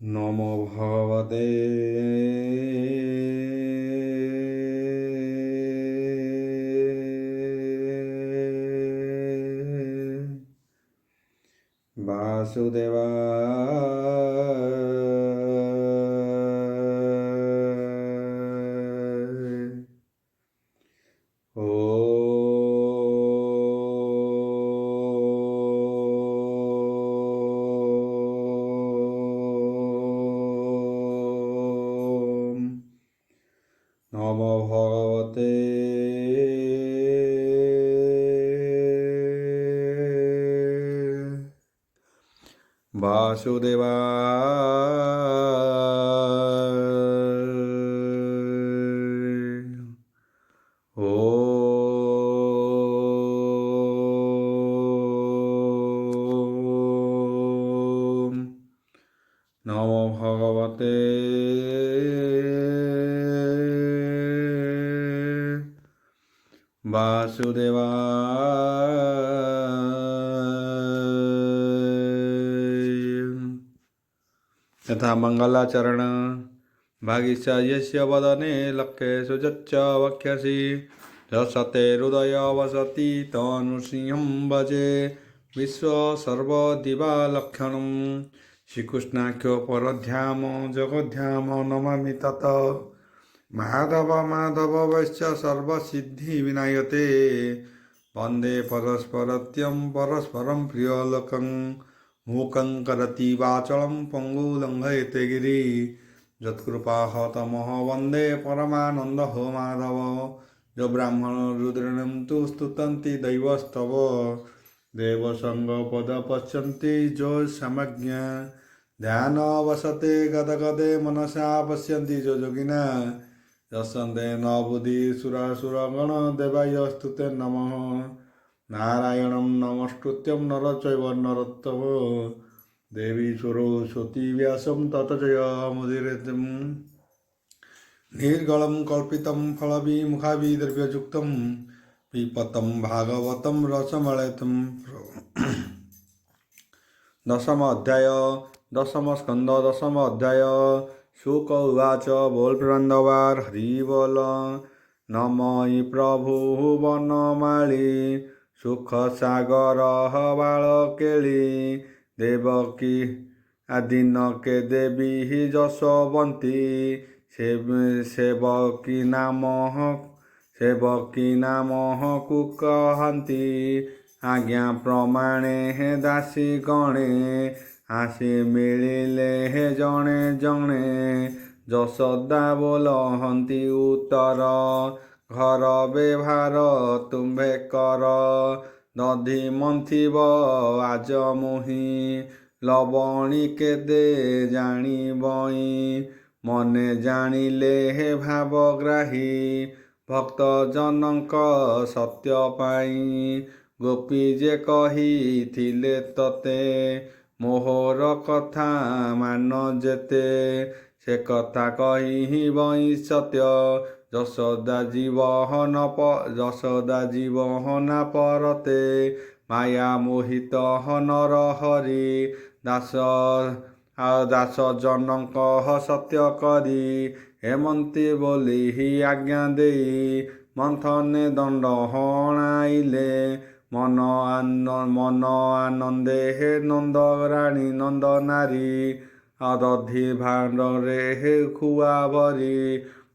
নমো ভগবতে বাসুদেবায়। নমো ভগবতে বাসুদেবায়। নমো ভগবতে বাসুদেवाय। यथा मंगलाचरण भागिस्य यस्य वदने लक्ष्येषु यच्च वक्ष्यसि यशते हृदय वसति तनुसिंहं भजे विश्वसर्वदिवालक्षणं श्रीकृष्णाख्यो परध्याम जगद्धाम नमामि तत् माधव माधव वैश्च सर्वसिद्धिविनायते वन्दे परस्परत्यं परस्परं प्रियलोकं मूकं करति वाचलं पङ्गुलङ्घयते गिरि यत्कृपाहतमः वन्दे परमानन्दो माधव जो ब्राह्मण रुद्रणं तु स्तुतन्ति दैवस्तव देवसङ्गपद पश्यन्ति जो समज्ञा ध्यानवसते गदगदे मनसा पश्यन्ति जो योगिना यस्यन्ते न बुद्धि सुरासुरगण देवायस्तुते नमः नारायणं नमस्कृत्यं नरचैव नरोत्तम देवी सरस्वती व्यासं ततो जयमुदीरयेत् निर्गलं कल्पितं फलविमुखाभिद्रव्ययुक्तं पिबतं भागवतं रसमलयितं। दशम अध्याय दशम स्कंद दशम अध्याय शुक उवाच बोल पुरंदर हरि बोल नमयि प्रभु वनमाली सुख सागर बालकेली देवकी आदिन के देवी जशवंती सेवकी नाम कुकहंती आज्ञा प्रमाणे दासी गणे आसी मिलिले जणे जणे यशोदा बोलहंती उत्तर घर व्यवहार तुम्भे कर दधि मंथिब आज मुहि लवणी के दे जानी बई मने जानिले हे भावग्राही भक्त जनक सत्य पाई गोपी जे कहिथिले तते मोहर कथा मान जेते से कथा कहिबई सत्य यशोदा जीवहन परते माया मोहित नर हरि दास जनक सत्य करी हेमंती बोली ही आज्ञा देई मंथने दंड हणाइले मन आनंदे हे नंद राणी नंद नारी दधि भाण्डरे हे खुआ भरी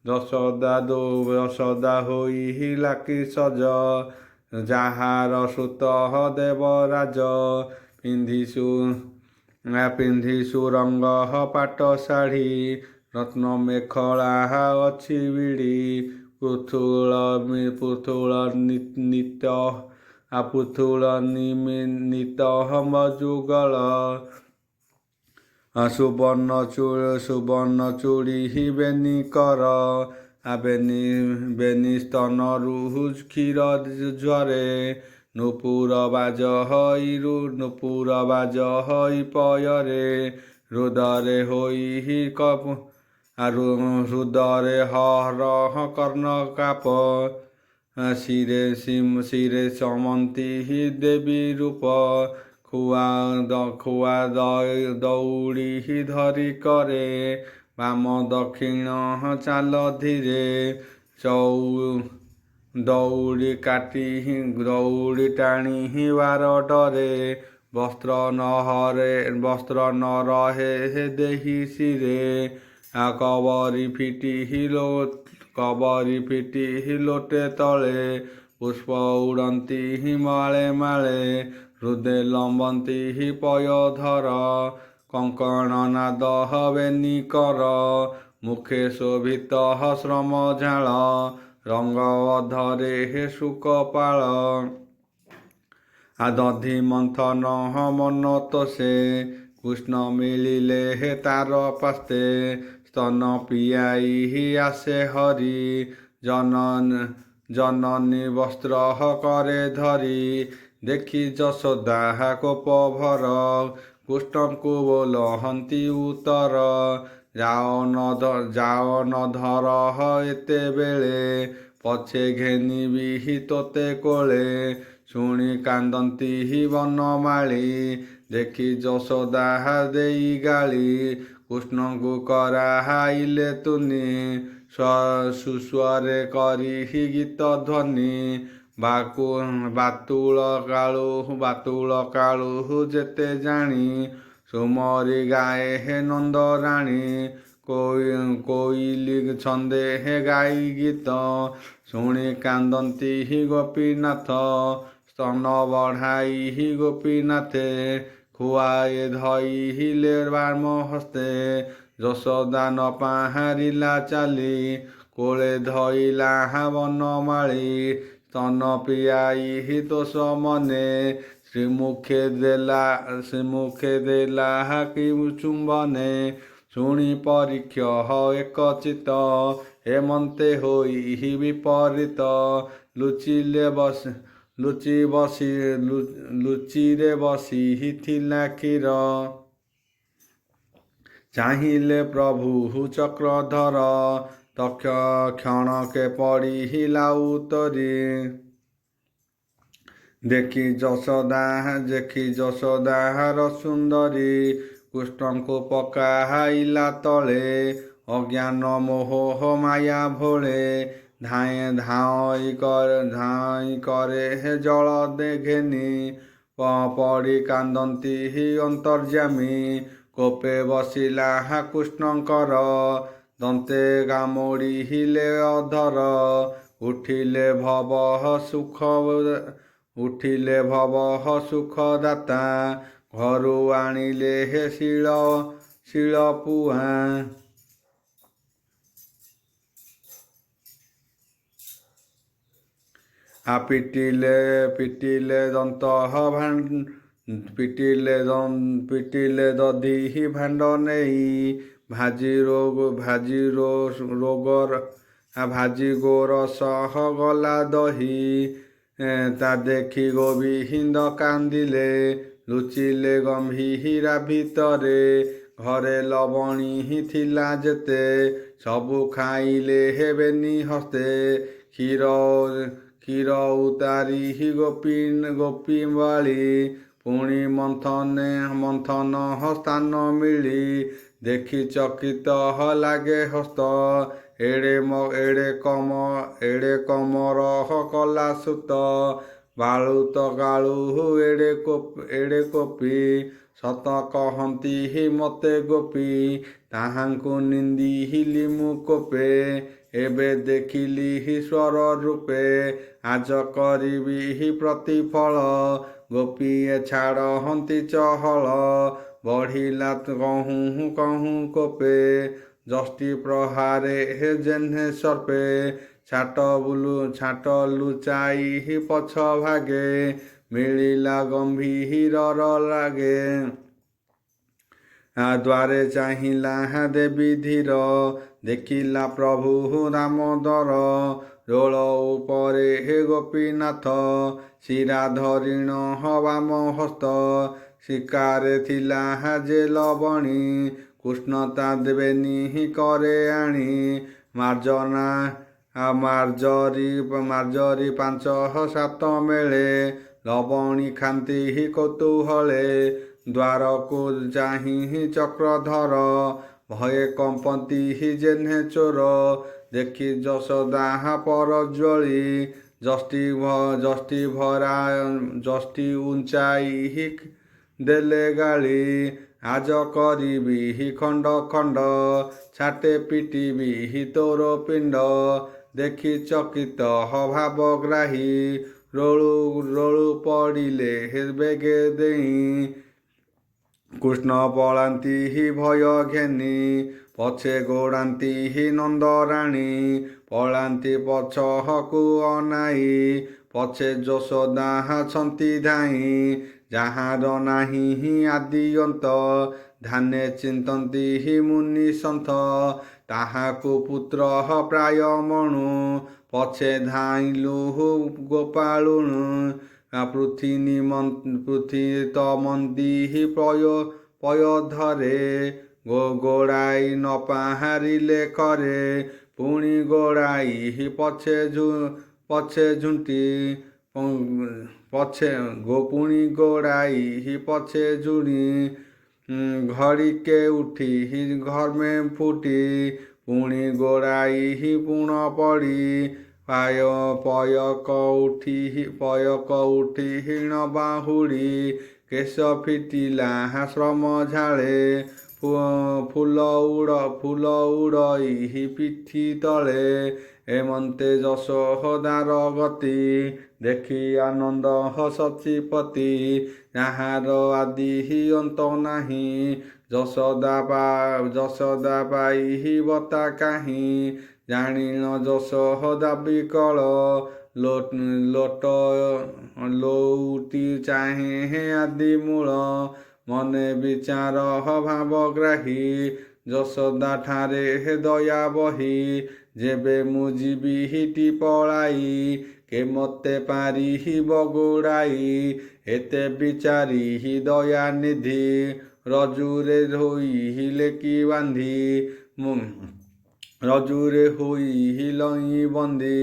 यशोदा होई लाकी सज ଯାହାର ସୁତ ଦେବରାଜ ପିନ୍ଧିସୁ ରଙ୍ଗ ପାଟ ଶାଢ଼ୀ ରତ୍ନ ମେଖଳା ଅଛି ବିଡ଼ି ପୁଥୁଳ ନିମିତ ଯୁଗଳ ସୁବର୍ଣ୍ଣ ଚୁଡ଼ି ବେନି କର ବେନି ସ୍ତନରୁ କ୍ଷୀର ଝରେ ନୂପୁର ବାଜ ହଇ ପୟରେ ହୃଦରେ ହୋଇ ହୃଦରେ ହର କର୍ଣ୍ଣ କାପ ଶିରେ ସମନ୍ତି ଦେବୀ ରୂପ ଖୁଆ ଦଉଡ଼ି ଧରି କରେ ବାମ ଦକ୍ଷିଣ ଚାଲ ଧୀରେ ଦଉଡ଼ି ଟାଣି ବାର ଡରେ ବସ୍ତ୍ର ନ ରହେ ଦେହି ଶିରେ କବରୀ ଫିଟି ଲୋଟେ ତଳେ ପୁଷ୍ପ ଉଡ଼ନ୍ତି ମାଳେ ମାଳେ ହୃଦେ ଲମ୍ବନ୍ତି ପୟଧର କଙ୍କଣ ନାଦ ବେନି କର ମୁଖେ ଶୋଭିତ ଶ୍ରମ ଝାଳ ରଙ୍ଗ ଅଧରେ ସୁକପାଳ ଦଧି ମନ୍ଥନ ମନ ତୋଷେ କୃଷ୍ଣ ମିଳିଲେ ତାର ପାସ୍ତେ ସ୍ତନ ପିଆଇ ଆସେ ହରି ଜନନୀ ବସ୍ତ୍ର କରେ ଧରି ଦେଖି ଯଶୋଦା କୋପ ଭର କୃଷ୍ଣଙ୍କୁ ବୋଲହନ୍ତି ଉତ୍ତର ଯାଅ ନ ଧର ଏତେବେଳେ ପଛେ ଘେନିବି ତୋତେ କୋଳେ ଶୁଣି କାନ୍ଦନ୍ତି ବନମାଳୀ ଦେଖି ଯଶୋଦା ଦେଇ ଗାଳି କୃଷ୍ଣଙ୍କୁ କରାଇଲେ ତୁନି ସୁସ୍ୱରେ କରି ଗୀତ ଧ୍ୱନି ବାତୁଳ କାଳୁ ଯେତେ ଜାଣି ସୁମରି ଗାଏ ନନ୍ଦରାଣୀ କୋଇଲି ଛନ୍ଦେ ଗାଇ ଗୀତ ଶୁଣି କାନ୍ଦନ୍ତି ଗୋପୀନାଥ ସ୍ତନ ବଢ଼ାଇ ଗୋପୀନାଥେ ଖୁଆଏ ଧଇଲେ ବାମ ହସ୍ତେ ଯଶୋଦା ନ ପାହାରିଲା ଚାଲି କୋଳେ ଧଇଲା ବନମାଳୀ ସ୍ତନ ପିଆଇ ଦୋଷ ମନେ ଶ୍ରୀମୁଖେ ଦେଲା କି ଚୁମ୍ବନେ ଶୁଣି ପରୀକ୍ଷ ଏକଚିତ ହେମନ୍ତେ ହୋଇ ବିପରୀତ ଲୁଚିରେ ବସିଥିଲା କ୍ଷୀର ଚାହିଁଲେ ପ୍ରଭୁ ଚକ୍ରଧର କ୍ଷଣକେ ପଡ଼ିଲା ଉତ୍ତରୀ ଦେଖି ଯଶୋଦାର ସୁନ୍ଦରୀ କୃଷ୍ଣଙ୍କୁ ପକାଇଲା ତଳେ ଅଜ୍ଞାନ ମୋହ ମାୟା ଭୋଳେ ଧାଇଁ କରେ ଜଳ ଘେନି ପଡ଼ି କାନ୍ଦନ୍ତି ଅନ୍ତର୍ଯ୍ୟାମୀ କୋପେ ବସିଲା କୃଷ୍ଣଙ୍କର ଦନ୍ତେ କାମୁଡ଼ିଲେ ଅଧର ଉଠିଲେ ଭବ ସୁଖ ଦାତା ଘରୁ ଆଣିଲେ ଶିଳ ପୁଆ ପିଟିଲେ ଦଧି ଭାଣ୍ଡ ନେଇ ଭାଜି ଗୋରସ ଗଲା ଦହି ତା ଦେଖି ଗୋବିନ୍ଦ କାନ୍ଦିଲେ ଲୁଚିଲେ ଗମ୍ଭୀରା ଭିତରେ ଘରେ ଲବଣୀ ଥିଲା ଯେତେ ସବୁ ଖାଇଲେ ହେବେନି ହସ୍ତେ କ୍ଷୀର ଉତାରି ଗୋପୀ ବାଳି ପୁଣି ମନ୍ଥନ ସ୍ଥାନ ମିଳି ଦେଖି ଚକିତ ଲାଗେ ହସ୍ତ ଏଡ଼େ କମର କଲା ସୁତ ବାଳୁତ ଗାଳୁ ଏଡ଼େ କୋପି ସତ କହନ୍ତି ମତେ ଗୋପୀ ତାହାଙ୍କୁ ନିନ୍ଦିଲି ମୁଁ କୋପେ ଏବେ ଦେଖିଲି ଈଶ୍ୱର ରୂପେ ଆଜ କରିବି ପ୍ରତିଫଳ ଗୋପୀ ଛାଡ଼ନ୍ତି ଚହଳ ବଢ଼ିଲା କହୁଁ କୋପେ ଯଷ୍ଟି ପ୍ରହାରେ ଜେହ୍ନେ ସର୍ପେ ଛାଟ ଲୁଚାଇ ପଛ ଭାଗେ ମିଳିଲା ଗମ୍ଭୀରର ଲାଗେ ଦ୍ୱାରେ ଚାହିଁଲା ଦେବୀ ଧୀର ଦେଖିଲା ପ୍ରଭୁ ଦାମୋଦର ରୋଳ ଉପରେ ଗୋପୀନାଥ ଶିରା ଧରିଣ ବାମ ହସ୍ତ ଶିକାରେ ଥିଲା ଯେ ଲବଣୀ, କୃଷ୍ଣ ତା ଦେବେନି କରେ ଆଣି। ମାର୍ଜରୀ 5-7 ମେଳେ, ଲବଣୀ ଖାନ୍ତି କୌତୂହଳେ। ଦ୍ୱାରକୁ ଚାହିଁ ଚକ୍ରଧର, ଭୟେ କମ୍ପନ୍ତି ଯେହ୍ନେ ଚୋର। ଦେଖି ଯଶୋଦା ପରଜ୍ୱଳି, ଯଷ୍ଟି ଉଞ୍ଚାଇ ଦେଲେ ଗାଳି। ଆଜ କରିବି ଖଣ୍ଡ ଖଣ୍ଡ, ଛାଟେ ପିଟିବି ତୋର ପିଣ୍ଡ। ଦେଖି ଚକିତ ଭାବଗ୍ରାହୀ, ରୋଳୁ ପଡ଼ିଲେ ବେଗେ ଦେଇ। କୃଷ୍ଣ ପଳାନ୍ତି ଭୟ ଘେନି, ପଛେ ଗୋଡ଼ାନ୍ତି ନନ୍ଦରାଣୀ। ପଳାନ୍ତି ପଛକୁ ଅନାଇ, ପଛେ ଯଶୋଦା ଛନ୍ତି ଧାଇଁ। ଯାହାର ନାହିଁ ଆଦି ଅନ୍ତ, ଧ୍ୟାନେ ଚିନ୍ତନ୍ତି ମୁନି ସନ୍ଥ। ତାହାକୁ ପୁତ୍ର ପ୍ରାୟ ମଣୁ, ପଛେ ଧାଇଁଲୁ ଗୋପାଳୁଣୁ। ପୃଥ୍ୱୀ ତମନ୍ଦି ପୟୋଧରେ, ଗୋଡ଼ାଇ ନ ପାହାରିଲେ କରେ। ପୁଣି ଗୋଡ଼ାଇ ପଛେ ଝୁଣି। ଘଡ଼ିକେ ଉଠି ଘର୍ମେ ଫୁଟି, ପୁଣି ଗୋଡ଼ାଇ ପୁଣ ପଡ଼ି। ପୟକ ଉଠି ହୀଣ ବାହୁଡ଼ି, କେଶ ଫିଟିଲା ଶ୍ରମ ଝାଳେ। ଫୁଲ ଉଡ଼ଇ ପିଠି ତଳେ, ଏମନ୍ତେ ଯଶୋଦାର ଗତି। ଦେଖି ଆନନ୍ଦ ସତୀପତି, ଯାହାର ଆଦି ଅନ୍ତ ନାହିଁ। ଯଶୋଦା ପାଇ ବତା କାହିଁ, ଜାଣିନ ଯଶୋଦା ବିକଳ। ଲୋଉଟି ଚାହେଁ ଆଦି ମୂଳ, ମନେ ବିଚାର ଭାବଗ୍ରାହୀ। ଯଶୋଦା ଠାରେ ଦୟା ବହି, ଯେବେ ମୁଁ ଯିବି ପଳାଇ। କେ ମତେ ପାରିବ ଗୋଡ଼ାଇ, ଏତେ ବିଚାରି ଦୟାନିଧି। ରଜୁରେ ହୋଇଲେ କି ବାନ୍ଧି, ରଜୁରେ ହୋଇଲଇଁ ବନ୍ଦୀ।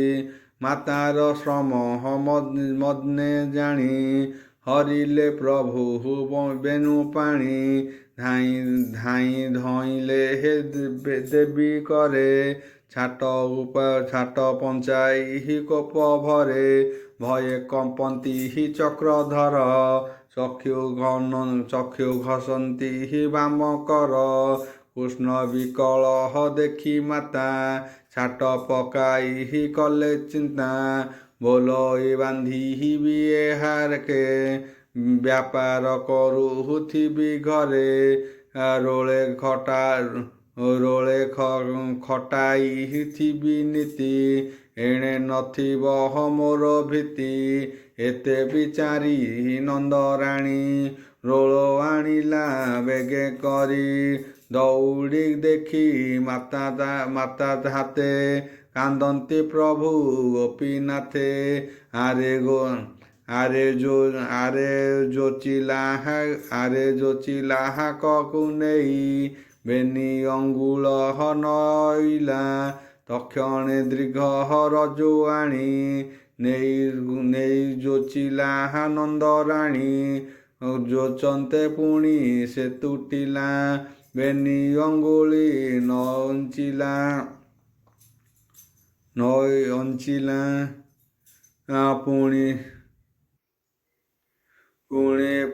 ମାତାର ଶ୍ରମ ମର୍ମେ ଜାଣି, ହରିଲେ ପ୍ରଭୁ ବେଣୁ ପାଣି। ଧାଇଁ ଧଇଲେ ଦେବୀ କରେ, ଛାଟ ପଞ୍ଚାଇ କୋପ ଭରେ। ଭୟେ କମ୍ପନ୍ତି ଚକ୍ରଧର, ଚକ୍ଷୁ ଘଷନ୍ତି ବାମ କର। କୃଷ୍ଣ ବିକଳ ଦେଖି ମାତା, ଛାଟ ପକାଇ କଲେ ଚିନ୍ତା। ବୋଲ ବାନ୍ଧିବି ଏହାକେ, ବ୍ୟାପାର କରୁଥିବି ଘରେ। ରୋଳେ ଖଟାଇଥିବି ନୀତି, ଏଣେ ନଥିବ ମୋର ଭୀତି। ଏତେ ବିଚାରି ନନ୍ଦରାଣୀ, ରୋଳ ଆଣିଲା ବେଗେ କରି। ଦଉଡ଼ି ଦେଖି ମାତା ହାତେ, କାନ୍ଦନ୍ତି ପ୍ରଭୁ ଗୋପୀନାଥେ। ଆରେ ଯୋଚିଲାହାକକୁ ନେଇ, ବେନି ଅଙ୍ଗୁଳ ନଇଲା। ତକ୍ଷଣେ ଦୀର୍ଘ ରଜୁ ଆଣି, ନେଇ ଯୋଚିଲା ନନ୍ଦରାଣୀ। ଯୋଚନ୍ତେ ପୁଣି ସେ ତୁଟିଲା, ବେନି ଅଙ୍ଗୁଳି ନଇଞ୍ଚିଲା।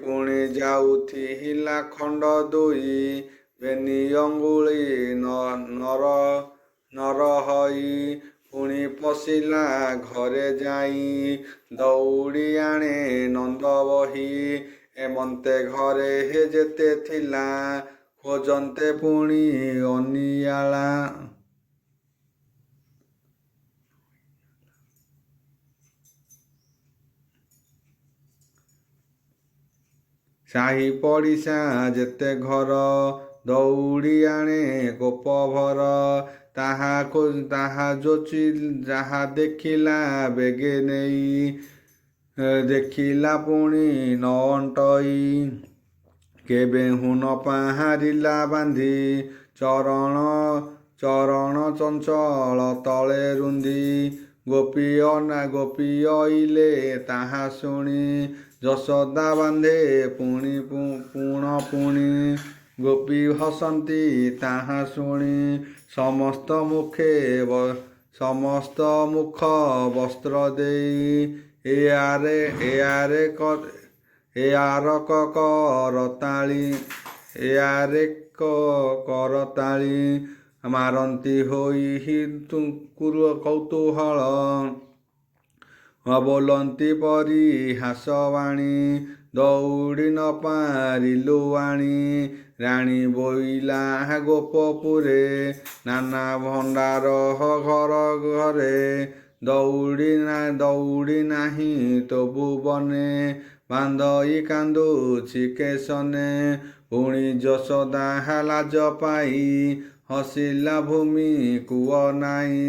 ପୁଣି ଯାଉଥିଲା ଖଣ୍ଡ ଦୁଇ, ବେନି ଅଙ୍ଗୁଳି ନରହଇ। ପୁଣି ପଶିଲା ଘରେ ଯାଇ, ଦଉଡ଼ି ଆଣେ ନନ୍ଦ ବହି। ଏମନ୍ତେ ଘରେ ଯେତେ ଥିଲା, ଖୋଜନ୍ତେ ପୁଣି ଅନିଆଳା। ସାହି ପଡ଼ିଶା ଯେତେ ଘର, ଦଉଡ଼ି ଆଣେ କୋପ ଭର। ଯାହା ଦେଖିଲା ବେଗେ ନେଇ, ଦେଖିଲା ପୁଣି ନ ଅଣ୍ଟଇ। କେବେ ହୁନ ପାହାରିଲା ବାନ୍ଧି ଚରଣ ଚରଣ ଚଞ୍ଚଳ ତଳେ ରୁନ୍ଧି ଗୋପୀ ଅଇଲେ ତାହା ଶୁଣି ଯଶୋଦା ବାନ୍ଧେ ପୁଣି ଗୋପୀ ହସନ୍ତି ତାହା ଶୁଣି ସମସ୍ତ ମୁଖ ବସ୍ତ୍ର ଦେଇ ଏଆରେ କରତାଳି ମାରନ୍ତି ହୋଇ କୌତୂହଳ ବୋଲନ୍ତି ପରିହାସବାଣୀ ଦୌଡ଼ି ନ ପାରିଲୁ ଆଣି ରାଣୀ ବୋଇଲା ଗୋପପୁରେ ନାନା ଭଣ୍ଡାର ଘର ଘରେ ଦୌଡ଼ି ନାହିଁ ତ ଭୁବନେ ବାନ୍ଧଇ କାନ୍ଦୁଛି କେଶନେ ପୁଣି ଯଶୋଦା ଲାଜ ପାଇ ହସିଲା ଭୂମି କୁଅ ନାହିଁ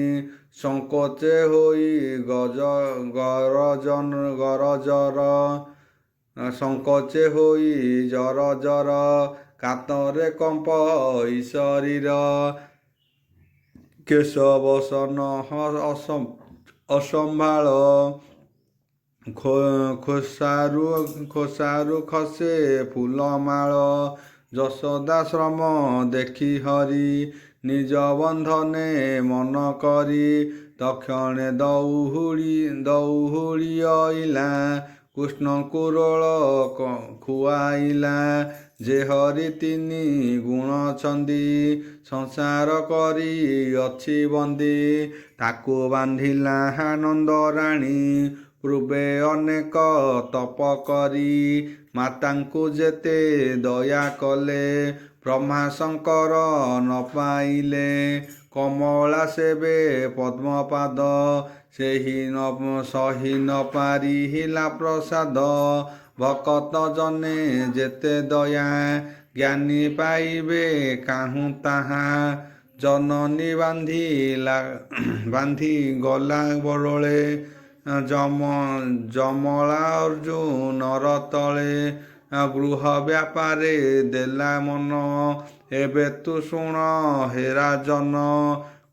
ସଙ୍କୋଚେ ହୋଇ ଜର କାତରେ କମ୍ପ ଶରୀର କେଶବସନ ଅସମ୍ଭାଳ ଖୋସାରୁ ଖସେ ଫୁଲମାଳ ଯଶୋଦା ଶ୍ରମ ଦେଖି ହରି ନିଜ ବନ୍ଧନେ ମନ କରି ତକ୍ଷଣେ ଦଉହୁଳି ଅଇଲା କୃଷ୍ଣଙ୍କୁ ରୋଳ ଖୁଆଇଲା ଯେ ହରି ତିନି ଗୁଣ ଛନ୍ଦି ସଂସାର କରି ଅଛି ବନ୍ଦୀ ତାକୁ ବାନ୍ଧିଲା ନନ୍ଦରାଣୀ ପୂର୍ବେ ଅନେକ ତପ କରି ମାତାଙ୍କୁ ଯେତେ ଦୟା କଲେ ବ୍ରହ୍ମା ଶଙ୍କର ନ ପାଇଲେ କମଳା ସେବେ ପଦ୍ମପାଦ ସହି ନ ପାରିଲା ପ୍ରସାଦ ଭକତ ଜନେ ଯେତେ ଦୟା ଜ୍ଞାନୀ ପାଇବେ କାହୁଁ ତାହା ଜନନୀ ବାନ୍ଧି ଗଲା ବରଳେ ଜମଳା ଅର୍ଜୁନର ତଳେ ଗୃହ ବ୍ୟାପାରେ ଦେଲା ମନ ଏବେ ତୁ ଶୁଣ ହେ ରାଜନ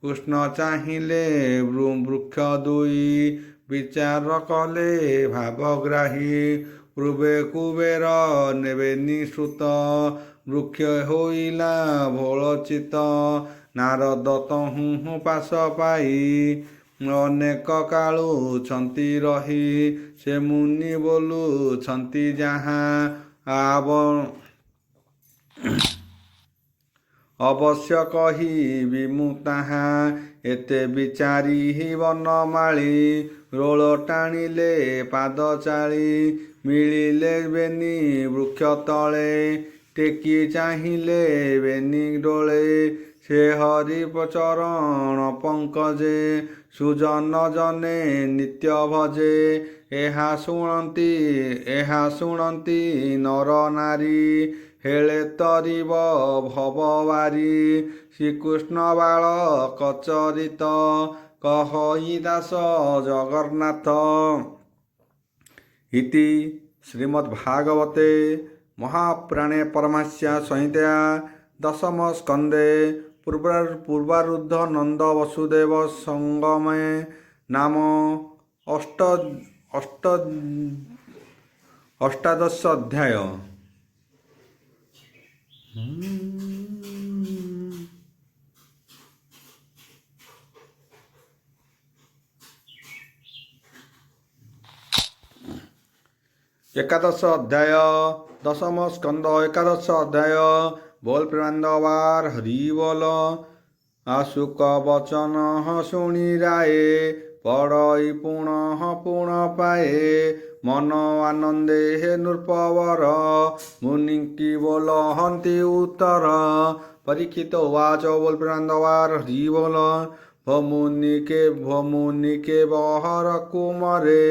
କୃଷ୍ଣ ଚାହିଁଲେ ବୃକ୍ଷ ଦୁଇ ବିଚାର କଲେ ଭାବଗ୍ରାହୀ ପୂର୍ବେ କୁବେର ନେବେନି ଶ୍ରୁତ ବୃକ୍ଷ ହୋଇଲା ଭୋଳଚିତ ନାରଦ ତହୁଁ ପାଶ ପାଇ ଅନେକ କାଳୁଛନ୍ତି ରହି ସେ ମୁନି ବୋଲୁଛନ୍ତି ଯାହା ଅବଶ୍ୟ କହିବି ମୁଁ ତାହା ଏତେ ବିଚାରି ବନମାଳି ରୋଳ ଟାଣିଲେ ପାଦ ଚାଳି ମିଳିଲେ ବେନି ବୃକ୍ଷ ତଳେ ଟେକି ଚାହିଁଲେ ବେନି ଡୋଳେ ସେ ହରି ଚରଣ ପଙ୍କଜେ ସୁଜନ ଜନେ ନିତ୍ୟ ଭଜେ ଏହା ଶୁଣନ୍ତି ନର ନାରୀ ହେଳେ ତରିବ ଭବବାରୀ ଶ୍ରୀକୃଷ୍ଣ ବାଳ କଚରିତ କହଇ ଦାସ ଜଗନ୍ନାଥ ଇତି ଶ୍ରୀମଦ୍ଭାଗବତେ ମହାପୁରାଣେ ପରମହଂସ୍ୟା ସଂହିତା ଦଶମ ସ୍କନ୍ଧେ ପୂର୍ବାରୁଦ୍ଧ ନନ୍ଦ ବସୁଦେବ ସଙ୍ଗମେ ନାମ ଅଷ୍ଟାଦଶ ଅଧ୍ୟାୟ। एकादश अध्याय दशम स्कंद एकादश अध्याय बोल प्रेमानंदवार हरि बोल आशुक वचन शुणी राये पढ़ई पुण पाए मन आनंदे हे नृपवर मुनि की बोल हंति उत्तर परीक्षित उवाच बोल प्रेमानंदवार हरि बोल भमुनि के बहर कुमरे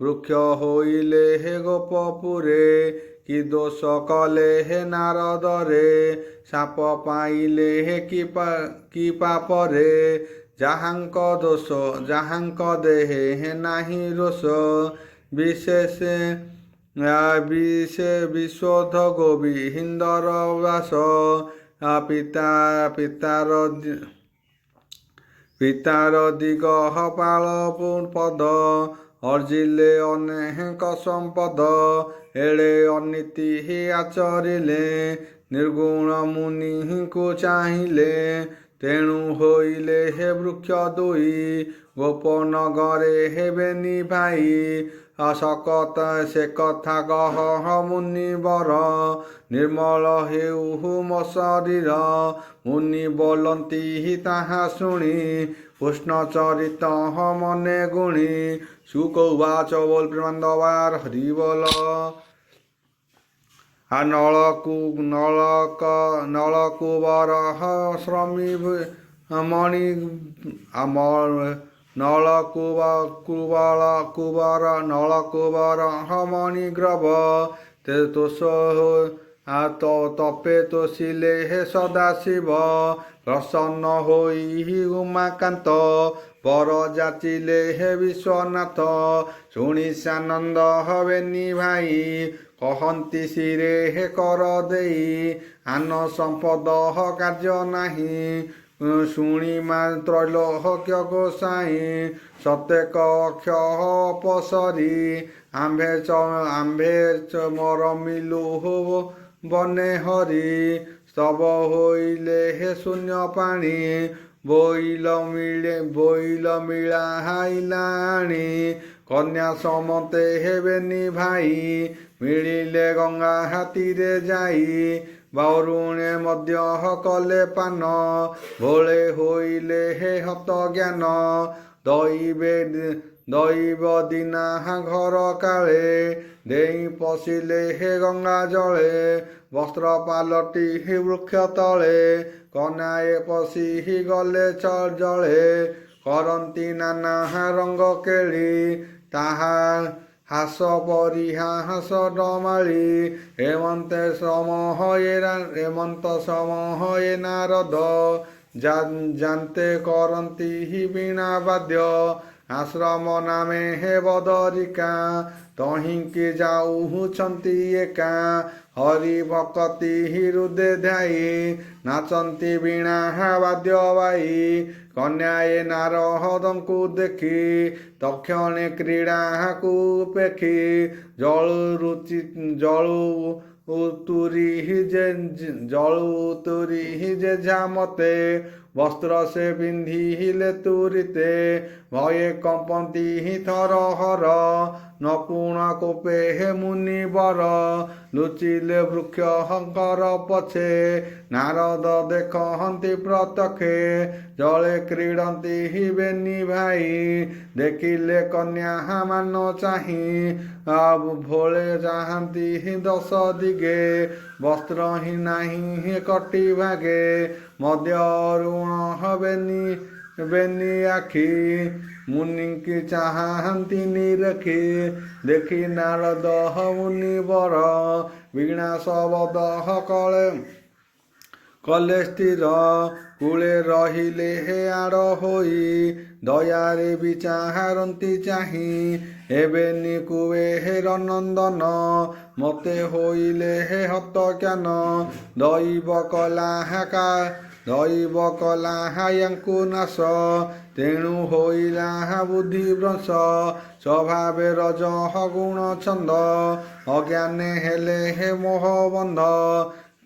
वृक्ष होइले हे गोपपुरे कि दोष कले हे नारदरे साप पाइले हे कि पापरे जाहांक दोष जाहांक देहे हे नाही रोष বিশে বিশোধ গোবিন্দর বাস পিতার দিগহ পাଳ পଦ ଅର୍ଜିଲେ ଅନେକ ସମ୍ପଦ ଏଳେ ଅନୀତି ଆଚରିଲେ ନିର୍ଗୁଣ ମୁନିଙ୍କୁ ଚାହିଁଲେ ତେଣୁ ହୋଇଲେ ହେ ବୃକ୍ଷ ଦୁଇ ଗୋପନଗରେ ହେବେନି ଭାଇ ଅସକତ ସେ କଥା କହ ମୁନିବର ନିର୍ମଳ ହେଉ ମୋ ଶରୀର ମୁନି ବୋଲନ୍ତି ତାହା ଶୁଣି କୃଷ୍ଣ ଚରିତ ମନେ ଗୁଣି ସୁକୌବାଚ ବୋଲ ପ୍ରେମାନନ୍ଦବାର ହରି ବୋଲ ନଳକୁବର ଶ୍ରମୀ ମଣି ନଳକୁବର ମଣି ଗ୍ରବ ତପେ ତୋଷିଲେ ହେ ସଦାଶିବ ପ୍ରସନ୍ନ ହୋଇ ଉମାକାନ୍ତ ବର ଯାଚିଲେ ହେ ବିଶ୍ୱନାଥ ଶୁଣି ସାନନ୍ଦ ହବେନି ଭାଇ କହନ୍ତି ଶିରେ ହେ କର ଦେଇ ଆନ ସମ୍ପଦ କାର୍ଯ୍ୟ ନାହିଁ ଶୁଣି ତ୍ରୈଲୋକ୍ୟ ଗୋସାଇଁ ସତେକ ଅକ୍ଷ ଅପସରି ଆମ୍ଭେ ମରମିଲୁ ବନେ ହରି ସ୍ତବ ହୋଇଲେ ହେ ଶୂନ୍ୟ ପାଣି ବୋଇଲ ମିଳା ହାଇଲାଣି କନ୍ୟା ସମତେ ହେବେନି ଭାଇ ମିଳିଲେ ଗଙ୍ଗା ହାତୀରେ ଯାଇ ବାରୁଣେ ମଧ୍ୟ କଲେ ପାନ ଭୋଳେ ହୋଇଲେ ହେ ହତ ଜ୍ଞାନ ଦୈବ ଦିନା ଘର କାଳେ ଦେଇ ପଶିଲେ ହେ ଗଙ୍ଗା ଜଳେ ବସ୍ତ୍ର ପାଲଟି ବୃକ୍ଷ ତଳେ କନ୍ୟାଏ ପଶି ଗଲେ ଜଳେ କରନ୍ତି ନାନା ରଙ୍ଗ କେଳି ତାହା ହାସ ପରିହାସ ଡମାଳି ହେମନ୍ତ ସମହଏ ନାରଦ ଜାନ୍ତେ କରନ୍ତି ବୀଣା ବାଦ୍ୟ ଆଶ୍ରମ ନାମେ ହେ ବଦରିକା ତହିଁକି ଯାଉଛନ୍ତି ଏକା ହରି ଭକତି ହୃଦେ ଧ୍ୟାଇ ନାଚନ୍ତି ବୀଣା ବାଦ୍ୟ ବାଇ କନ୍ୟାଏ ନାରଦଙ୍କୁ ଦେଖି ତକ୍ଷଣେ କ୍ରୀଡ଼ାକୁ ପେଖି ଜଳୁ ଉତୁରି ଯେଝା ମତେ ବସ୍ତ୍ର ସେ ପିନ୍ଧିଲେ ତୁରିତେ ଭୟେ କମ୍ପନ୍ତି ଥର ହର ନପୁଣ କୋପେ ହେ ମୁନିବର ଲୁଚିଲେ ବୃକ୍ଷଙ୍କର ପଛେ ନାରଦ ଦେଖନ୍ତି ପ୍ରତ୍ୟକ୍ଷେ ଜଳେ କ୍ରୀଡ଼ନ୍ତି ବେନି ଭାଇ ଦେଖିଲେ କନ୍ୟା ମାନ ଚାହିଁ ଭୋଳେ ଚାହାନ୍ତି ଦଶ ଦିଗେ ବସ୍ତ୍ର ହିଁ ନାହିଁ କଟି ଭାଗେ ମଧ୍ୟ ଋଣ ବେନି ଆଖି ମୁନିକି ଚାହାନ୍ତି ନିରଖି ଦେଖି ନାରଦ ମୁନିବର ବୀଣା ଶବଦ କଲେ ସ୍ଥିର କୂଳେ ରହିଲେ ହେ ଆଡ଼ ହୋଇ ଦୟାରେ ବିଚାରନ୍ତି ଚାହିଁ ହେବେନି କୁଏ ହେ ରନନ୍ଦନ ମତେ ହୋଇଲେ ହେ ହତ ଜ୍ଞାନ ଦୈବ କଲା ୟାଙ୍କୁ ନାଶ ତେଣୁ ହୋଇଲା ବୁଦ୍ଧି ଭ୍ରଂଶ ସ୍ୱଭାବେ ରଜ ଗୁଣ ଛନ୍ଦ ଅଜ୍ଞାନେ ହେଲେ ହେ ମୋହ ବନ୍ଧ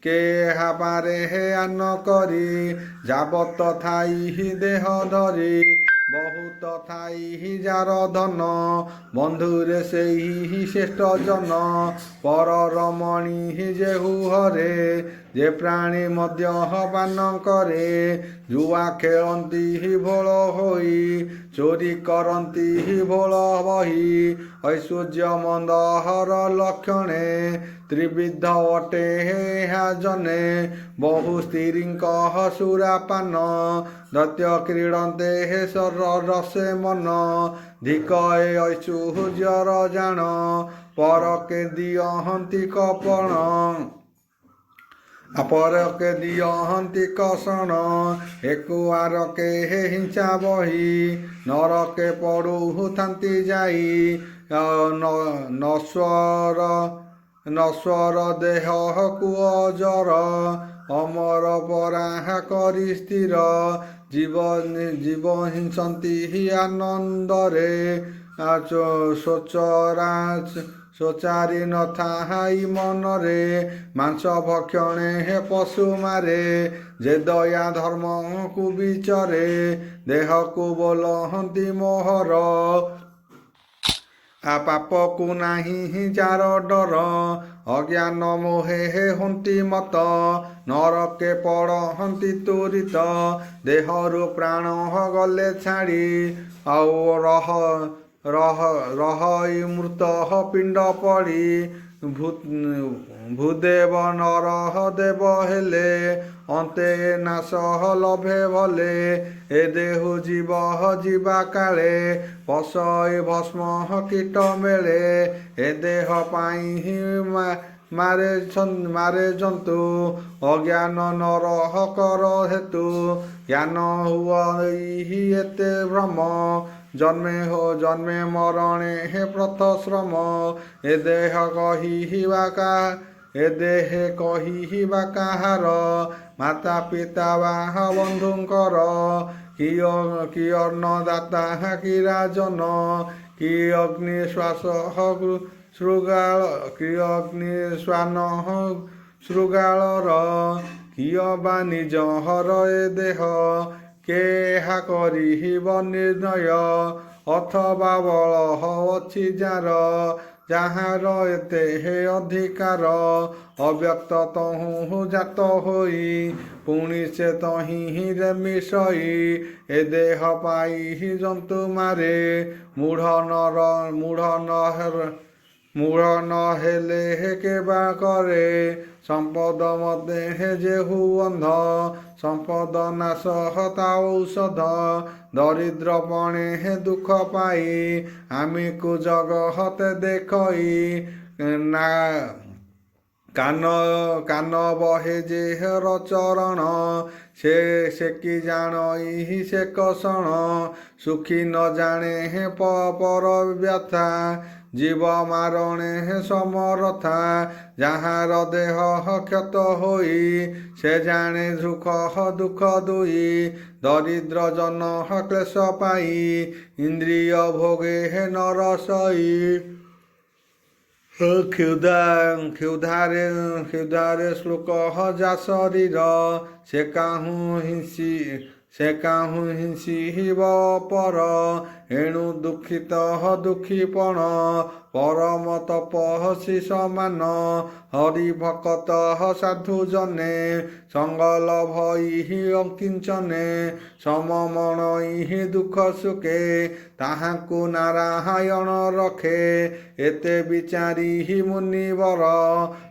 କେ ହାପାରେ ହେ ଆନ କରି ଯାବତ ଥାଇ ଦେହ ଧରି ବହୁତ ଥାଇ ଯାର ଧନ ବନ୍ଧୁରେ ସେହି ଶ୍ରେଷ୍ଠ ଜନ ପରର ମଣି ଯେହୁ ହରେ ଯେ ପ୍ରାଣୀ ମଧ୍ୟ ପାନ କରେ ଜୁଆ ଖେଳନ୍ତି ଭୋଳ ହୋଇ ଚୋରି କରନ୍ତି ଭୋଳ ବହି ଐଶ୍ୱର୍ଯ୍ୟ ମନ୍ଦହର ଲକ୍ଷଣେ ତ୍ରିବିଧ ଅଟେ ଏହା ଜନେ ବହୁ ସ୍ତ୍ରୀଙ୍କ ସୁରାପାନ ଦୈତ୍ୟ କ୍ରୀଡ଼ନ୍ତେ ହେ ରସେ ମନ ଧିକ ଏ ଐଶ୍ୱର୍ଯ୍ୟର ଜାଣ ପରକେ ଦିଅନ୍ତି କପଣ ଅପରକେ ଦିଅନ୍ତି କଷଣ ଏକୁଆରକେ ହିଂସା ବହି ନରକେ ପଡ଼ୁଥାନ୍ତି ଯାଇ ନଶ୍ୱର ଦେହକୁ ଅଜର ଅମର ପରାହା କରି ସ୍ଥିର ଜୀବ ହିଂସନ୍ତି ଆନନ୍ଦରେ ଶୋଚାରି ନଥାଇ ମନରେ ମାଂସ ଭକ୍ଷଣେ ପଶୁ ମାରେ ଯେ ଦୟା ଧର୍ମକୁ ବିଚରେ ଦେହକୁ ବୋଲନ୍ତି ମୋହର ପାପକୁ ନାହିଁ ଯାର ଡର ଅଜ୍ଞାନ ମୋହେ ହନ୍ତି ମତ ନରକେ ପଡ଼ନ୍ତି ତୁରିତ ଦେହରୁ ପ୍ରାଣ ଗଲେ ଛାଡ଼ି ଆଉ ରହଇ ମୃତ ପିଣ୍ଡ ପଡ଼ି ଭୂଦେବ ନର ଦେବ ହେଲେ ଅନ୍ତେ ନାଶ ଲଭେ ଭଲେ ଏ ଦେହୁ ଯିବା କାଳେ ପଶଇ ଭସ୍ମ କୀଟ ମେଳେ ଏ ଦେହ ପାଇଁ ହିଁ ମାରେ ଜନ୍ତୁ ଅଜ୍ଞାନ ନର କର ହେତୁ ଜ୍ଞାନ ହୁଇ ଏତେ ଭ୍ରମ ଜନ୍ମେ ମରଣେ ପ୍ରଥ ଶ୍ରମ ଏ ଦେହ କହିବା କାହାର ମାତା ପିତା ବା ବନ୍ଧୁଙ୍କର କି ଅନ୍ନଦାତା କି ରାଜନ କି ଅଗ୍ନି ଶ୍ୱାନ ଶୃଗାଳର କିଏ ବା ନିଜ ହର ଏ ଦେହ କେହା କରିବ ନିର୍ଣ୍ଣୟ ଅଥବା ବଳ ଅଛି ଯାହାର ଏତେ ଅଧିକାର ଅବ୍ୟକ୍ତ ତହୁଁ ଜାତ ହୋଇ ପୁଣି ସେ ତହିଁରେ ମିଶଇ ଏ ଦେହ ପାଇ ଜନ୍ତୁ ମାରେ ମୂଢ଼ ନ ହେଲେ କେବା କରେ ସମ୍ପଦ ମତେ ଯେହୁ ଅନ୍ଧ ସମ୍ପଦ ନାଶ ତା ଔଷଧ ଦରିଦ୍ରପଣେ ଦୁଃଖ ପାଇ ଆମିକୁ ଜଗହତେ ଦେଖଇ ନା କାନ ବହେ ଯେହର ଚରଣ ସେ କି ଜାଣଇ ସେ କଷଣ ସୁଖୀ ନ ଜାଣେ ପର ବ୍ୟଥା ଜୀବ ମାରଣେ ସମରଥା ଯାହାର ଦେହ କ୍ଷତ ହୋଇ ସେ ଜାଣେ ଦୁଃଖ ଦୁଇ ଦରିଦ୍ର ଜନ କ୍ଲେଶ ପାଇ ଇନ୍ଦ୍ରିୟ ଭୋଗେ ନରସଇ କ୍ଷୁଧାରେ ଶ୍ଲୋକ ଯା ଶରୀର ସେ କାହୁଁ ହିଂସିବ ପର ଏଣୁ ଦୁଃଖୀପଣ ପରମ ତପସ୍ୱୀ ସମାନ ହରି ଭକତ ସାଧୁ ଜନେ ସଙ୍ଗଲ ଭଇ ଅକିଞ୍ଚନେ ସମମଣଇ ଦୁଃଖ ସୁଖେ ତାହାଙ୍କୁ ନାରାୟଣ ରଖେ ଏତେ ବିଚାରି ମୁନିବର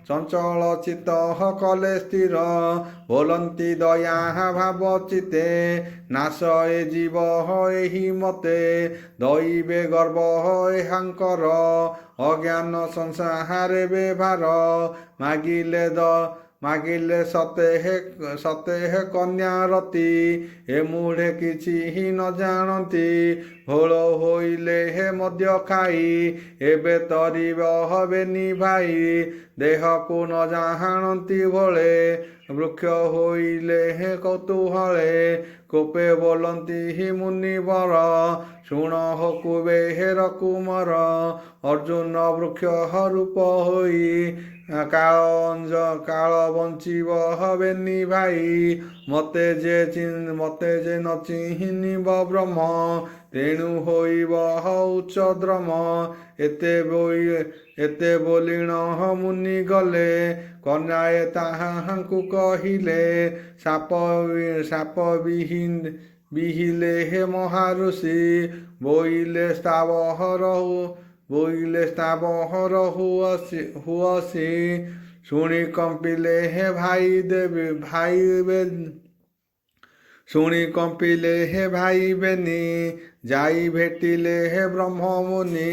ଚଞ୍ଚଳ ଚିତ କଲେ ସ୍ଥିର ବୋଲନ୍ତି ଦୟା ଭାବ ଚିତେ ନାଶ ଏ ଜୀବ ଏହି ମତେ ଦଇବେ ଗର୍ବ ଏହାଙ୍କର ଅଜ୍ଞାନ ସଂସାରେ ବ୍ୟବହାର ମାଗିଲେ ସତେ କନ୍ୟା ରତି ଏ ମୁଢ଼େ କିଛି ନ ଜାଣନ୍ତି ଭୋଳ ହୋଇଲେ ମଧ୍ୟ ଖାଇ ଏବେ ତରିବ ହବେନି ଭାଇ ଦେହକୁ ନ ଜାଣନ୍ତି ଭୋଳେ ବୃକ୍ଷ ହୋଇଲେ କୌତୂହଳେ କୋପେ ବୋଲନ୍ତି ମୁନିବର ଶୁଣ କୁବେର କୁମର ଅର୍ଜୁନ ବୃକ୍ଷ ରୂପ ହୋଇ କାଳ ବଞ୍ଚିବ ହବେନି ଭାଇ ମତେ ଯେ ନ ଚିହ୍ନିବ ବ୍ରହ୍ମ ତେଣୁ ହୋଇବ ଉଚ୍ଚ ଦ୍ରମ ଏତେ ବୋଲିଣ ମୁନି ଗଲେ କନ୍ୟାଏ ତାହାଙ୍କୁ କହିଲେ ସାପ ବିହିଲେ ମହାରୁଷି ବୋଇଲେ ସ୍ତାବହର ହୁଅସି ଶୁଣି କମ୍ପିଲେ ଭାଇ ବେନି ଯାଇ ଭେଟିଲେ ବ୍ରହ୍ମମୁନି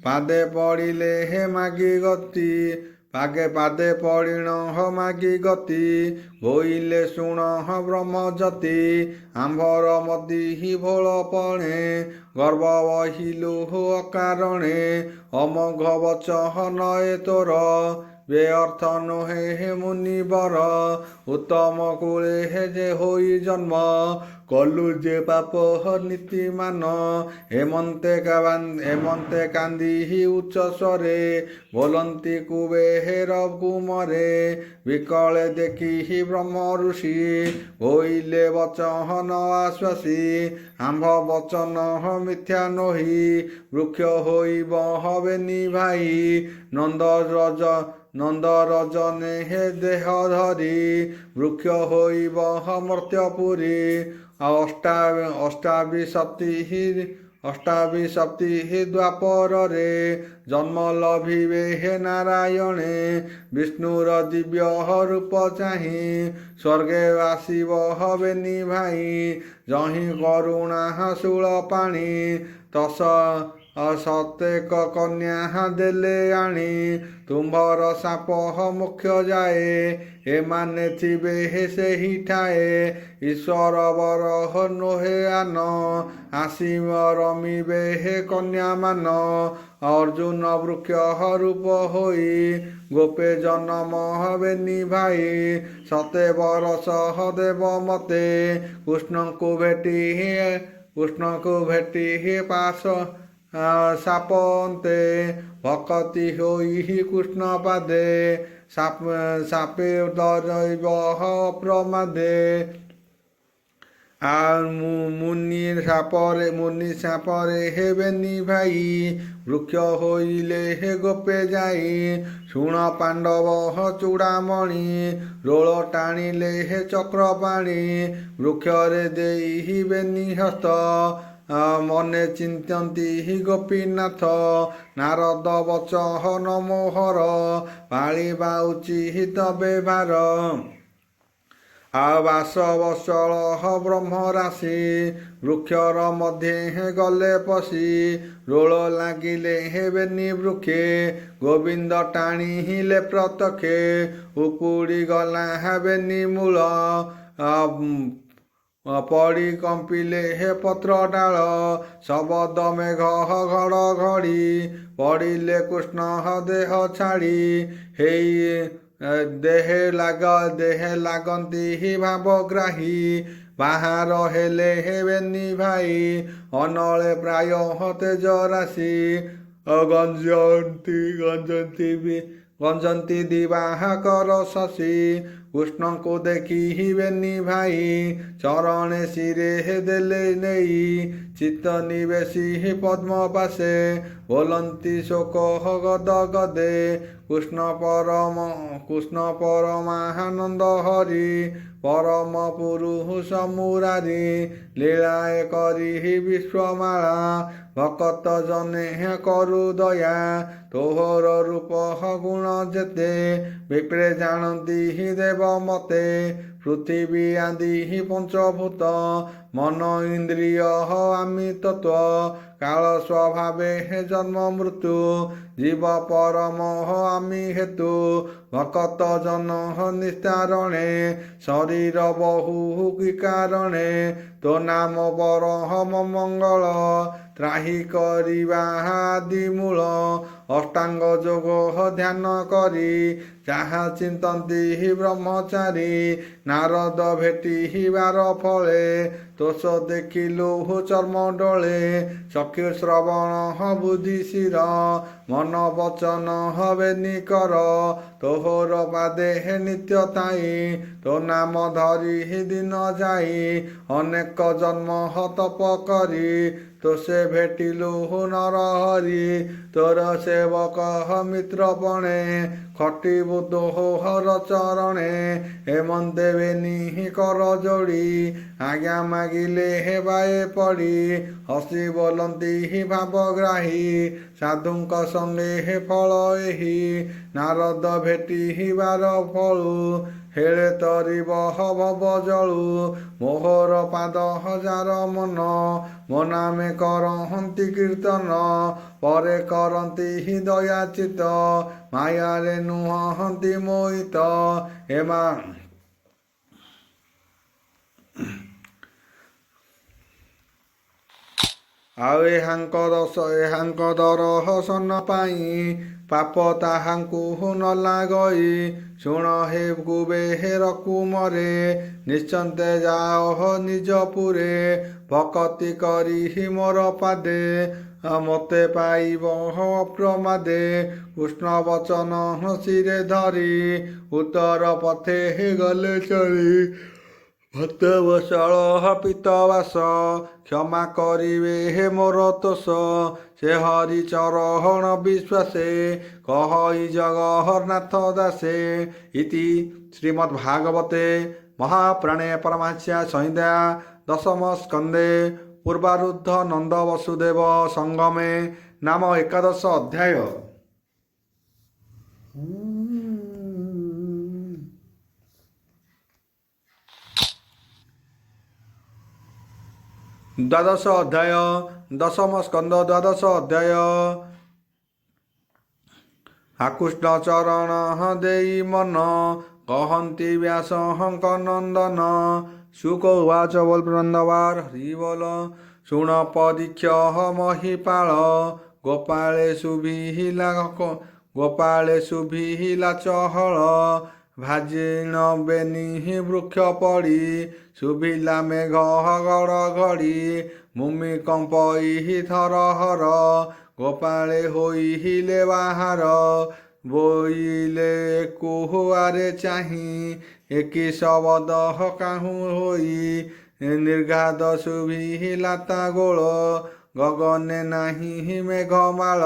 ପାଦେ ପଡ଼ିଲେ ମାଗି ଗତି ପାଗେ ପାଦେ ପଡ଼ିଣ ମାଗି ଗତି ବୋଇଲେ ଶୁଣ ବ୍ରହ୍ମଜ୍ୟୋତି ଆମ୍ଭର ମଦି ଭୋଳ ପଣେ ଗର୍ବ ବହିଲୁ ଅକାରଣେ ଅମୋଘ ବଚନ ଏ ତୋର ବ୍ୟର୍ଥ ନୁହେଁ ହେ ମୁନିବର ଉତ୍ତମ କୂଳେ ହେ ଯେ ହୋଇ ଜନ୍ମ କଲୁ ଯେ ପାପ ନୀତିମାନ ହେମନ୍ତେ କାନ୍ଦି ଉଚ୍ଚ ସ୍ୱରେ ବୋଲନ୍ତି କୁବେର କୁମରେ ବିକଳେ ଦେଖି ବ୍ରହ୍ମ ଋଷି ବୋଇଲେ ବଚନ ଆଶ୍ୱାସୀ ଆମ୍ଭ ବଚନ ମିଥ୍ୟା ନୋହି ବୃକ୍ଷ ହୋଇବ ହବେନି ଭାଇ ନନ୍ଦରଜନେ ହେ ଦେହ ଧରି ବୃକ୍ଷ ହୋଇବ ମର୍ତ୍ତ୍ୟପୁରୀ ଅଷ୍ଟାବିଶତି ଦ୍ୱାପରରେ ଜନ୍ମ ଲଭିବେ ହେ ନାରାୟଣେ ବିଷ୍ଣୁର ଦିବ୍ୟ ରୂପ ଚାହିଁ ସ୍ୱର୍ଗେ ଆସିବ ହବେନି ଭାଇ ଯହିଁ କରୁଣା ଶୂଳ ପାଣି ତସ ସତେକ କନ୍ୟା ଦେଲେ ଆଣି ତୁମ୍ଭର ସାପ ମୁଖ୍ୟ ଯାଏ ଏମାନେ ଥିବେ ସେହି ଠାଏ ଈଶ୍ୱର ବର ନୋହେ ଆନ ଆସିବ ରମିବେ ହେ କନ୍ୟାମାନ ଅର୍ଜୁନ ବୃକ୍ଷ ରୂପ ହୋଇ ଗୋପେ ଜନମ ହବେନି ଭାଇ ସତେ ବରଷ ଦେବ ମତେ କୃଷ୍ଣଙ୍କୁ ଭେଟି ପାଶ ସାପନ୍ତେ ଭକତି ହୋଇ କୃଷ୍ଣ ପାଦେ ସାପେ ଦୈବ ପ୍ରମାଦେ ମୁନି ସାପରେ ହେବେନି ଭାଇ ବୃକ୍ଷ ହୋଇଲେ ହେ ଗୋପେ ଯାଇ ଶୁଣ ପାଣ୍ଡବ ଚୂଡ଼ାମଣି ରୋଳ ଟାଣିଲେ ହେ ଚକ୍ର ପାଣି ବୃକ୍ଷରେ ଦେଇବେନି ହସ୍ତ ମନେ ଚିନ୍ତନ୍ତି ଗୋପୀନାଥ ନାରଦ ବଚନ ମୋହର ପାଳିବା ଉଚିତ ବ୍ୟବହାର ଆବାସ ବସଳ ବ୍ରହ୍ମ ରାଶି ବୃକ୍ଷର ମଧ୍ୟେ ଗଲେ ପଶି ରୋଳ ଲାଗିଲେ ହେବେନି ବୃକ୍ଷେ ଗୋବିନ୍ଦ ଟାଣିଲେ ପ୍ରତ୍ୟକ୍ଷେ ଉପୁଡ଼ି ଗଲା ହେବେନି ମୂଳ ପଡ଼ି କମ୍ପିଲେ ହେ ପତ୍ର ଡାଳ ଶବଦ ମେଘ ଘଡ଼ଘଡ଼ି ପଡ଼ିଲେ କୃଷ୍ଣ ଦେହ ଛାଡ଼ି ହେଇ ଦେହେ ଲାଗନ୍ତି ଭାବଗ୍ରାହୀ ବାହାର ହେଲେ ହେବେନି ଭାଇ ଅନଳେ ପ୍ରାୟ ତେଜ ରାଶି ଗଞ୍ଜନ୍ତି ଦିବାକର ଶଶୀ କୃଷ୍ଣଙ୍କୁ ଦେଖିବେନି ଭାଇ ଚରଣେ ଶିରେ ଦେଲେ ନେଇ ଚିତ୍ତ ନିବେଶୀ ପଦ୍ମ ପାଶେ ବୋଲନ୍ତି ଶୋକ ଗଦ ଗଦେ କୃଷ୍ଣ ପରମାନନ୍ଦ ହରି ପରମ ପୁରୁଷ ମୁରାରି ଲୀଳାଏ କରି ବିଶ୍ୱମାଳା ଭକତ ଜନେ କରୁ ଦୟା ତୋହର ରୂପ ଗୁଣ ଯେତେ ବିପ୍ରେ ଜାଣନ୍ତି ଦେବ ମତେ ପୃଥିବୀ ଆଦି ପଞ୍ଚଭୂତ ମନ ଇନ୍ଦ୍ରିୟ ଆମି ତତ୍ତ୍ୱ କାଳ ସ୍ୱଭାବେ ଜନ୍ମ ମୃତ୍ୟୁ ଜୀବ ପରମ ଆମି ହେତୁ ଭକତ ଜନ ନିସ୍ତାରଣେ ଶରୀର ବହୁ କି କାରଣେ ତୋ ନାମ ବରହମ ମଙ୍ଗଳ ତ୍ରାହି କରିବା ଆଦି ମୂଳ ଅଷ୍ଟାଙ୍ଗ ଯୋଗ ଧ୍ୟାନ କରି ଯାହା ଚିନ୍ତନ୍ତି ବ୍ରହ୍ମଚାରୀ ନାରଦ ଭେଟିବାର ଫଳେ ତୋଷ ଦେଖିଲୁ ଚର୍ମ ଡୋଳେ ଚକ୍ଷୁ ଶ୍ରବଣ ବୁଦ୍ଧି ଶିର ମନ ବଚନ ହବେନି କର ତୋହର ପାଦେ ନିତ୍ୟ ତାଇ ତୋ ନାମ ଧରି ଦିନ ଯାଇ ଅନେକ ଜନ୍ମ ତପ କରି ତୋ ସେ ଭେଟିଲୁ ନର ହରି ତୋର ସେବକ ମିତ୍ରପଣେ ଖଟିବୁ ତୋହର ଚରଣେ ଏମନ୍ ଦେବେନି କର ଯୋଡ଼ି ଆଜ୍ଞା ମାଗିଲେ ହେବାଏ ପଡ଼ି ହସି ବୋଲନ୍ତି ଭାବଗ୍ରାହୀ ସାଧୁଙ୍କ ସଙ୍ଗେ ଫଳ ଏହି ନାରଦ ଭେଟିବାର ଫଳୁ ହେଳେ ତରିବ ଭବ ଜଳୁ ମୋହର ପାଦ ହଜାର ମନ ମୋ ନାମେ କରନ୍ତି କୀର୍ତ୍ତନ ପରେ କରନ୍ତି ହୃଦୟାଚିତ ମାୟାରେ ନୁହନ୍ତି ମୋହିତ ହେମା ଆଉ ଏହାଙ୍କ ଦର୍ଶନ ପାଇଁ ପାପ ତାହାଙ୍କୁ ନ ଲାଗଇ ଶୁଣ ହେ କୁବେର କୁମରେ ନିଶ୍ଚନ୍ତେ ଯାଅ ନିଜପୁରେ ଭକତି କରି ମୋର ପାଦେ ମୋତେ ପାଇବ ଅପ୍ରମାଦେ କୃଷ୍ଣ ବଚନ ଶିରେ ଧରି ଉତ୍ତର ପଥେ ଗଲେ ଚଳି ଭକ୍ତବତ୍ସଳ ପିତବାସ କ୍ଷମା କରିବେ ହେ ମୋର ତୋଷ ସେ ହରି ଚରଣ ବିଶ୍ୱାସେ କହଇ ଜଗନ୍ନାଥ ଦାସେ ଇତି ଶ୍ରୀମଦ୍ଭାଗବତେ ମହାପ୍ରାଣେ ପରମାଂସ୍ୟା ସଂହିତା ଦଶମ ସ୍କନ୍ଧେ ପୂର୍ବାରୁଦ୍ଧ ନନ୍ଦ ବସୁଦେବ ସଙ୍ଗମେ ନାମ ଏକାଦଶ ଅଧ୍ୟାୟ। ଦ୍ୱାଦଶ ଅଧ୍ୟାୟ ଦଶମ ସ୍କନ୍ଧ ଦ୍ୱାଦଶ ଅଧ୍ୟାୟ। ଆକୃଷ୍ଣ ଚରଣ ଦେଇ ମନ କହନ୍ତି ବ୍ୟାସଙ୍କ ନନ୍ଦନ ଶୁକ ଉବାଚ ବୋଲ ବୃନ୍ଦବାର ହରି ବୋଲ ଶୁଣ ପରୀକ୍ଷ ମହିପାଳ ଗୋପାଳେ ଶୁଭିଲା ଚହଳ ଭାଜିଣ ବେନି ବୃକ୍ଷ ପଡ଼ି ଶୁଭିଲା ମେଘ ଘଡ଼ଘଡ଼ି ଭୂମି କମ୍ପଇ ଥରହର ଗୋପାଳେ ହୋଇଲେ ବାହାର ବୋଇଲେ କୁହୁଆରେ ଚାହିଁ ଏକି ଶବଦ କାହୁଁ ହୋଇ ନିର୍ଘାତ ଶୁଭିଲା ତା ଗୋଳ ଗଗନେ ନାହିଁ ମେଘମାଳ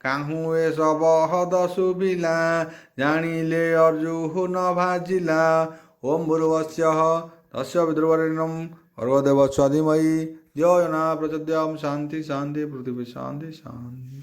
କାହୁଁ ଏ ଶବଦ ଶୁଭିଲା ଜାଣିଲେ ଅର୍ଜୁନ ଭାଜିଲା ଓಂ ଭୂର୍ଭୁବସ୍ସଃ ତସ୍ୟ ବିତୁର୍ବରେଣ୍ୟଂ ଭର୍ଗୋ ଦେବସ୍ୟ ଧୀମହି ଧିୟୋ ନା ପ୍ରଚୋଦୟାତ୍ ଶାନ୍ତି ଶାନ୍ତି ପୃଥିବୀ ଶାନ୍ତି ଶାନ୍ତି।